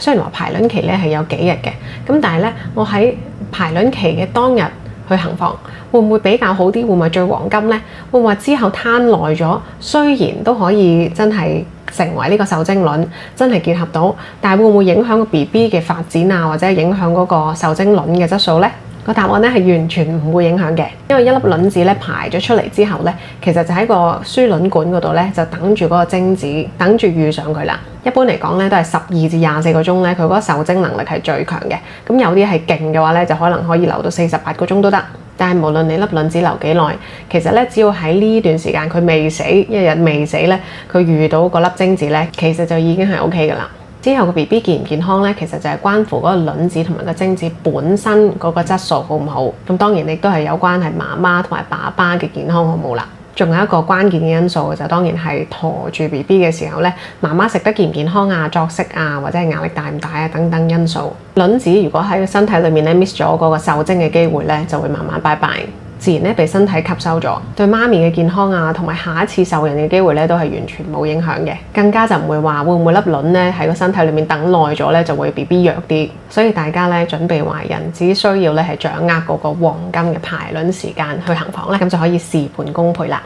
雖然話排卵期咧係有幾日嘅，咁但係咧我喺排卵期嘅當日去行房，會唔會比較好啲？會唔會最黃金呢？會唔會之後攤耐咗，雖然都可以真係成為呢個受精卵，真係結合到，但係會唔會影響個 BB 嘅發展啊，或者影響嗰個受精卵嘅質素呢？個答案咧係完全唔會影響嘅，因為一粒卵子咧排咗出嚟之後咧，其實就喺個輸卵管嗰度咧就等住嗰個精子，等住遇上佢啦。一般嚟講咧都係12至24個鐘咧，佢嗰個受精能力係最強嘅。咁有啲係勁嘅話咧，就可能可以留到48個鐘都得。但係無論你粒卵子留幾耐，其實咧只要喺呢段時間佢未死，一日未死咧，佢遇到嗰粒精子咧，其實就已經係 OK 噶啦。之後個 BB 健唔健康咧，其實就係關乎嗰個卵子同埋個精子本身嗰個質素好唔好。咁當然亦都係有關係媽媽同埋爸爸嘅健康好唔好啦。仲有一個關鍵嘅因素就當然係陀住 BB 嘅時候咧，媽媽食得健唔健康啊、作息啊，或者係壓力大唔大啊等等因素。卵子如果喺個身體裏面咧 miss 咗嗰個受精嘅機會咧，就會慢慢拜拜。自然咧被身體吸收咗，對媽咪嘅健康啊，同埋下一次受孕嘅機會咧，都係完全冇影響嘅。更加就唔會話會唔會粒卵咧喺個身體裏面等耐咗咧，就會 BB 弱啲。所以大家咧準備懷孕，只需要咧係掌握嗰個黃金嘅排卵時間去行房咧，咁就可以事半功倍啦。